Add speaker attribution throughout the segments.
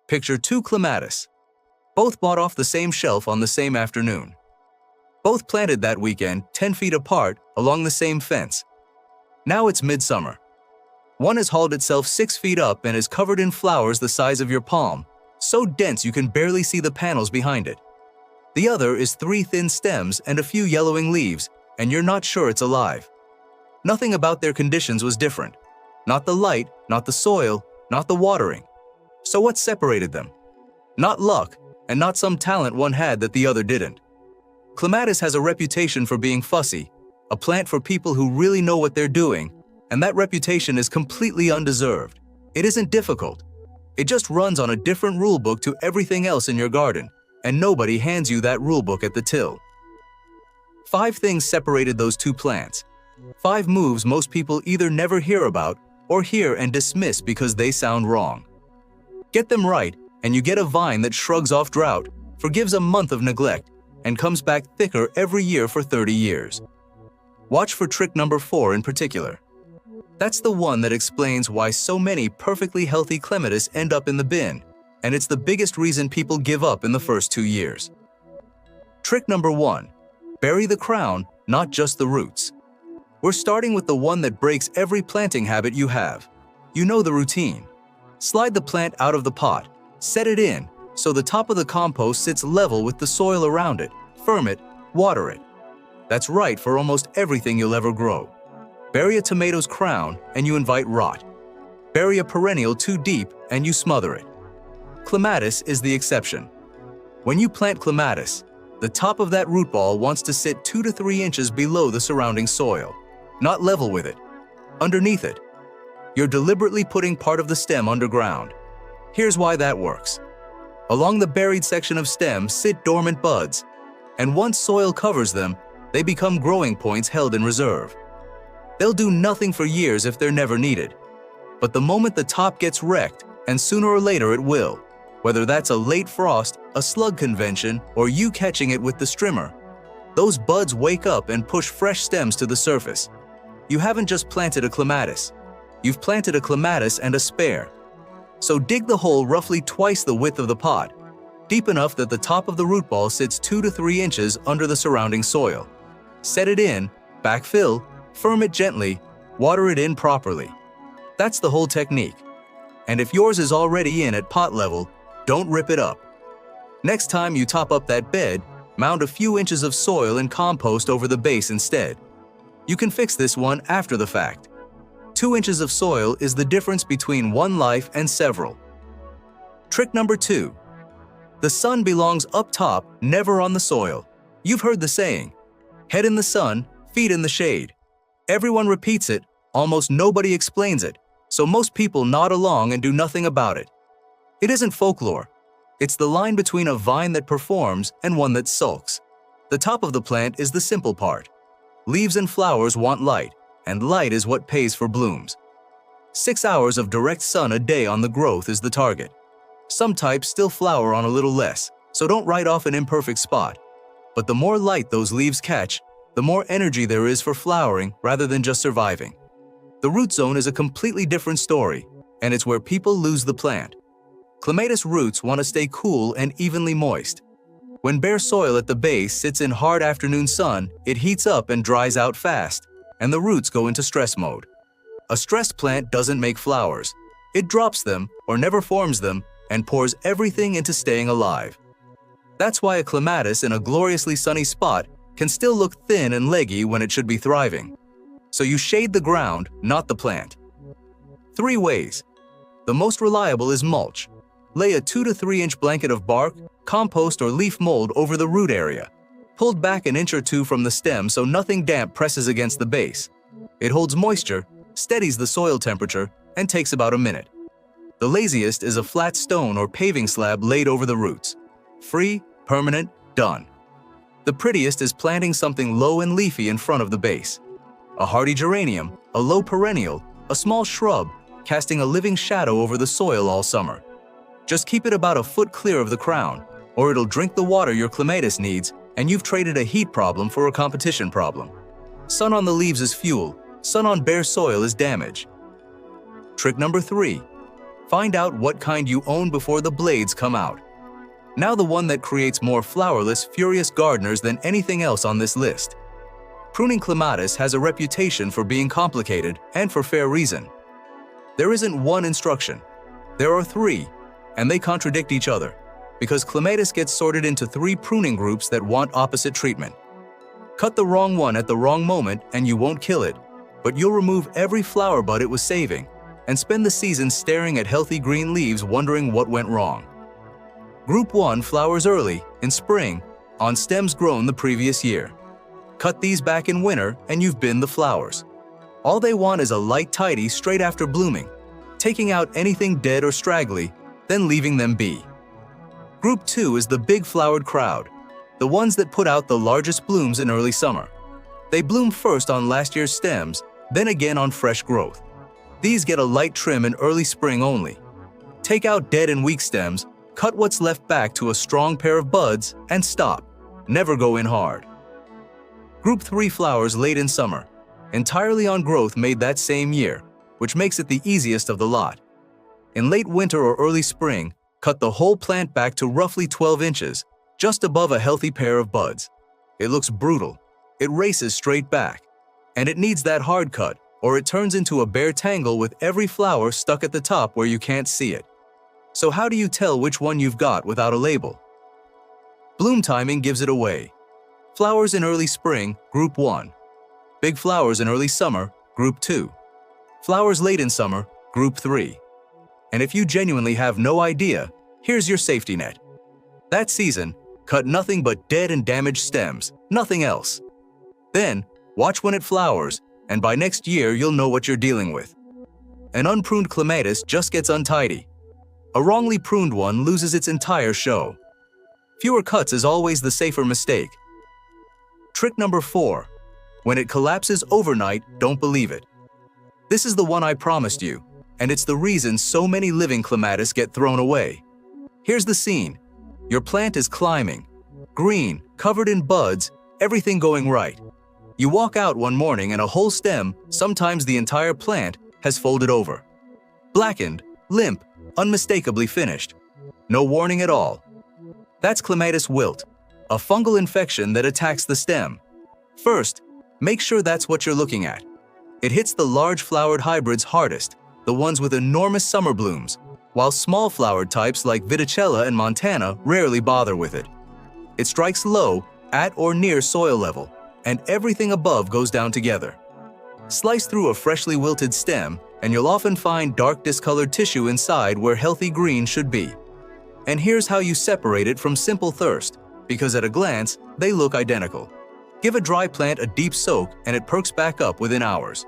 Speaker 1: Picture two clematis, both bought off the same shelf on the same afternoon. Both planted that weekend 10 feet apart along the same fence. Now it's midsummer. One has hauled itself 6 feet up and is covered in flowers the size of your palm, so dense you can barely see the panels behind it. The other is 3 thin stems and a few yellowing leaves, and you're not sure it's alive. Nothing about their conditions was different. Not the light, not the soil, not the watering. So what separated them? Not luck, and not some talent one had that the other didn't. Clematis has a reputation for being fussy, a plant for people who really know what they're doing, and that reputation is completely undeserved. It isn't difficult. It just runs on a different rulebook to everything else in your garden, and nobody hands you that rulebook at the till. 5 things separated those two plants. 5 moves most people either never hear about or hear and dismiss because they sound wrong. Get them right, and you get a vine that shrugs off drought, forgives a month of neglect, and comes back thicker every year for 30 years. Watch for trick number 4 in particular. That's the one that explains why so many perfectly healthy clematis end up in the bin, and it's the biggest reason people give up in the first 2 years. Trick number 1. Bury the crown, not just the roots. We're starting with the one that breaks every planting habit you have. You know the routine. Slide the plant out of the pot, set it in, so the top of the compost sits level with the soil around it, firm it, water it. That's right for almost everything you'll ever grow. Bury a tomato's crown and you invite rot. Bury a perennial too deep and you smother it. Clematis is the exception. When you plant clematis, the top of that root ball wants to sit 2 to 3 inches below the surrounding soil, not level with it, underneath it. You're deliberately putting part of the stem underground. Here's why that works. Along the buried section of stem sit dormant buds, and once soil covers them, they become growing points held in reserve. They'll do nothing for years if they're never needed. But the moment the top gets wrecked, and sooner or later it will, whether that's a late frost, a slug convention, or you catching it with the strimmer, those buds wake up and push fresh stems to the surface. You haven't just planted a clematis. You've planted a clematis and a spare. So dig the hole roughly twice the width of the pot, deep enough that the top of the root ball sits 2 to 3 inches under the surrounding soil. Set it in, backfill, firm it gently, water it in properly. That's the whole technique. And if yours is already in at pot level, don't rip it up. Next time you top up that bed, mound a few inches of soil and compost over the base instead. You can fix this one after the fact. 2 inches of soil is the difference between one life and several. Trick number 2. The sun belongs up top, never on the soil. You've heard the saying, head in the sun, feet in the shade. Everyone repeats it, almost nobody explains it, so most people nod along and do nothing about it. It isn't folklore. It's the line between a vine that performs and one that sulks. The top of the plant is the simple part. Leaves and flowers want light, and light is what pays for blooms. 6 hours of direct sun a day on the growth is the target. Some types still flower on a little less, so don't write off an imperfect spot. But the more light those leaves catch, the more energy there is for flowering rather than just surviving. The root zone is a completely different story, and it's where people lose the plant. Clematis roots want to stay cool and evenly moist. When bare soil at the base sits in hard afternoon sun, it heats up and dries out fast, and the roots go into stress mode. A stressed plant doesn't make flowers. It drops them or never forms them and pours everything into staying alive. That's why a clematis in a gloriously sunny spot can still look thin and leggy when it should be thriving. So you shade the ground, not the plant. 3 ways. The most reliable is mulch. Lay a 2 to 3 inch blanket of bark, compost, or leaf mold over the root area, pulled back an inch or 2 from the stem so nothing damp presses against the base. It holds moisture, steadies the soil temperature, and takes about a minute. The laziest is a flat stone or paving slab laid over the roots. Free, permanent, done. The prettiest is planting something low and leafy in front of the base. A hardy geranium, a low perennial, a small shrub, casting a living shadow over the soil all summer. Just keep it about a foot clear of the crown, or it'll drink the water your clematis needs, and you've traded a heat problem for a competition problem. Sun on the leaves is fuel, sun on bare soil is damage. Trick number 3. Find out what kind you own before the blades come out. Now the one that creates more flowerless, furious gardeners than anything else on this list. Pruning clematis has a reputation for being complicated, and for fair reason. There isn't one instruction. There are three, and they contradict each other, because clematis gets sorted into three pruning groups that want opposite treatment. Cut the wrong one at the wrong moment and you won't kill it, but you'll remove every flower bud it was saving and spend the season staring at healthy green leaves wondering what went wrong. Group 1 flowers early, in spring, on stems grown the previous year. Cut these back in winter and you've binned the flowers. All they want is a light tidy straight after blooming, taking out anything dead or straggly, then leaving them be. Group 2 is the big flowered crowd, the ones that put out the largest blooms in early summer. They bloom first on last year's stems, then again on fresh growth. These get a light trim in early spring only. Take out dead and weak stems, cut what's left back to a strong pair of buds, and stop. Never go in hard. Group 3 flowers late in summer, entirely on growth made that same year, which makes it the easiest of the lot. In late winter or early spring, cut the whole plant back to roughly 12 inches, just above a healthy pair of buds. It looks brutal. It races straight back. And it needs that hard cut, or it turns into a bare tangle with every flower stuck at the top where you can't see it. So how do you tell which one you've got without a label? Bloom timing gives it away. Flowers in early spring, Group 1. Big flowers in early summer, Group 2. Flowers late in summer, Group 3. And if you genuinely have no idea, here's your safety net. That season, cut nothing but dead and damaged stems, nothing else. Then, watch when it flowers, and by next year you'll know what you're dealing with. An unpruned clematis just gets untidy. A wrongly pruned one loses its entire show. Fewer cuts is always the safer mistake. Trick number 4. When it collapses overnight, don't believe it. This is the one I promised you, and it's the reason so many living clematis get thrown away. Here's the scene. Your plant is climbing, green, covered in buds, everything going right. You walk out one morning and a whole stem, sometimes the entire plant, has folded over. Blackened, limp, unmistakably finished. No warning at all. That's clematis wilt, a fungal infection that attacks the stem. First, make sure that's what you're looking at. It hits the large flowered hybrids hardest, the ones with enormous summer blooms, while small flowered types like Viticella and Montana rarely bother with it. It strikes low, at or near soil level, and everything above goes down together. Slice through a freshly wilted stem, and you'll often find dark discolored tissue inside where healthy green should be. And here's how you separate it from simple thirst, because at a glance, they look identical. Give a dry plant a deep soak and it perks back up within hours.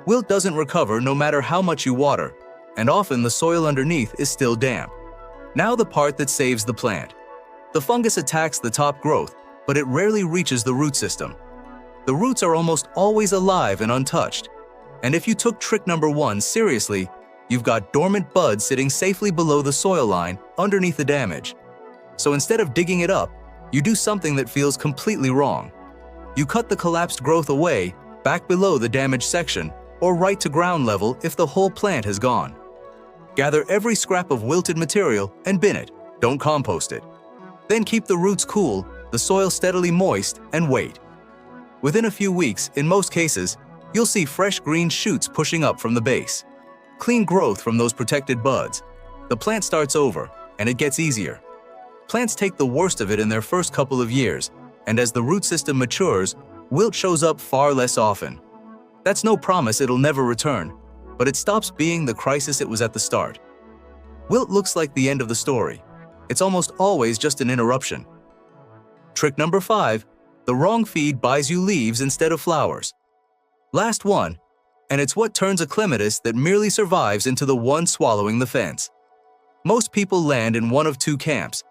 Speaker 1: Wilt doesn't recover no matter how much you water, and often the soil underneath is still damp. Now the part that saves the plant. The fungus attacks the top growth, but it rarely reaches the root system. The roots are almost always alive and untouched. And if you took trick number 1 seriously, you've got dormant buds sitting safely below the soil line underneath the damage. So instead of digging it up, you do something that feels completely wrong. You cut the collapsed growth away, back below the damaged section, or right to ground level if the whole plant has gone. Gather every scrap of wilted material and bin it, don't compost it. Then keep the roots cool, the soil steadily moist, and wait. Within a few weeks, in most cases, you'll see fresh green shoots pushing up from the base. Clean growth from those protected buds. The plant starts over, and it gets easier. Plants take the worst of it in their first couple of years, and as the root system matures, wilt shows up far less often. That's no promise it'll never return, but it stops being the crisis it was at the start. Wilt looks like the end of the story. It's almost always just an interruption. Trick number 5, the wrong feed buys you leaves instead of flowers. Last one, and it's what turns a clematis that merely survives into the one swallowing the fence. Most people land in one of two camps.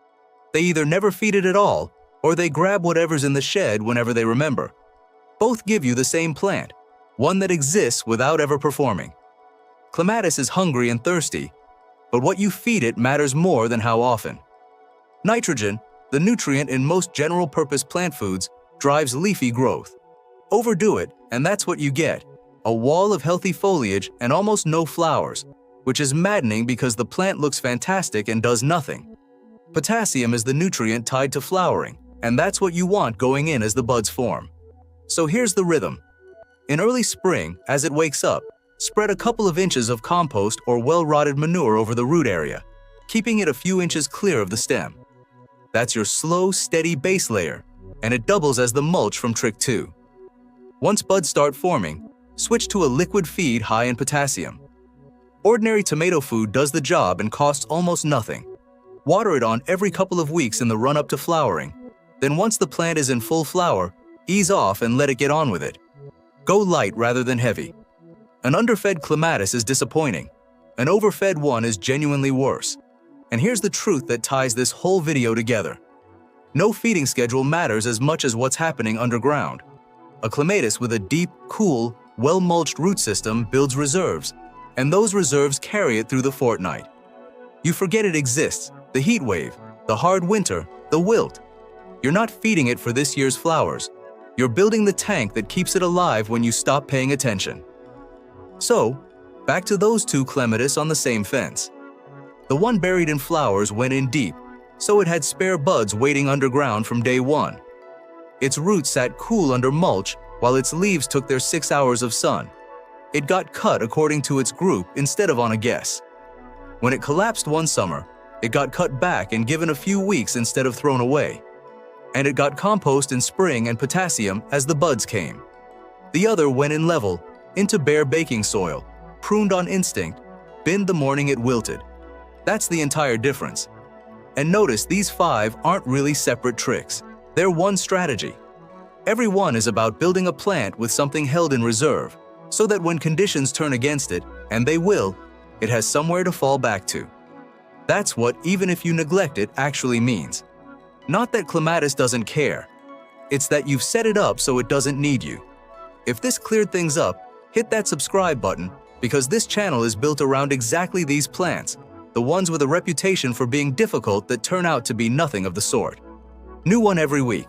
Speaker 1: They either never feed it at all, or they grab whatever's in the shed whenever they remember. Both give you the same plant, one that exists without ever performing. Clematis is hungry and thirsty, but what you feed it matters more than how often. Nitrogen, the nutrient in most general-purpose plant foods, drives leafy growth. Overdo it, and that's what you get, a wall of healthy foliage and almost no flowers, which is maddening because the plant looks fantastic and does nothing. Potassium is the nutrient tied to flowering, and that's what you want going in as the buds form. So here's the rhythm. In early spring, as it wakes up, spread a couple of inches of compost or well-rotted manure over the root area, keeping it a few inches clear of the stem. That's your slow, steady base layer, and it doubles as the mulch from trick 2. Once buds start forming, switch to a liquid feed high in potassium. Ordinary tomato food does the job and costs almost nothing. Water it on every couple of weeks in the run-up to flowering. Then once the plant is in full flower, ease off and let it get on with it. Go light rather than heavy. An underfed clematis is disappointing. An overfed one is genuinely worse. And here's the truth that ties this whole video together. No feeding schedule matters as much as what's happening underground. A clematis with a deep, cool, well-mulched root system builds reserves, and those reserves carry it through the fortnight. You forget it exists, the heat wave, the hard winter, the wilt. You're not feeding it for this year's flowers. You're building the tank that keeps it alive when you stop paying attention. So, back to those 2 clematis on the same fence. The one buried in flowers went in deep, so it had spare buds waiting underground from day 1. Its roots sat cool under mulch while its leaves took their 6 hours of sun. It got cut according to its group instead of on a guess. When it collapsed one summer, it got cut back and given a few weeks instead of thrown away. And it got compost in spring and potassium as the buds came. The other went in level, into bare baking soil, pruned on instinct, binned the morning it wilted. That's the entire difference. And notice these 5 aren't really separate tricks. They're one strategy. Every one is about building a plant with something held in reserve, so that when conditions turn against it, and they will, it has somewhere to fall back to. That's what even if you neglect it actually means. Not that clematis doesn't care. It's that you've set it up so it doesn't need you. If this cleared things up, hit that subscribe button because this channel is built around exactly these plants, the ones with a reputation for being difficult that turn out to be nothing of the sort. New one every week.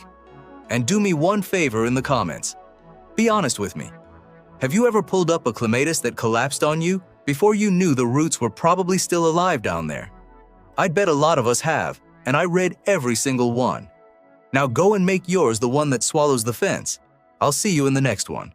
Speaker 1: And do me one favor in the comments. Be honest with me. Have you ever pulled up a clematis that collapsed on you before you knew the roots were probably still alive down there? I'd bet a lot of us have, and I read every single one. Now go and make yours the one that swallows the fence. I'll see you in the next one.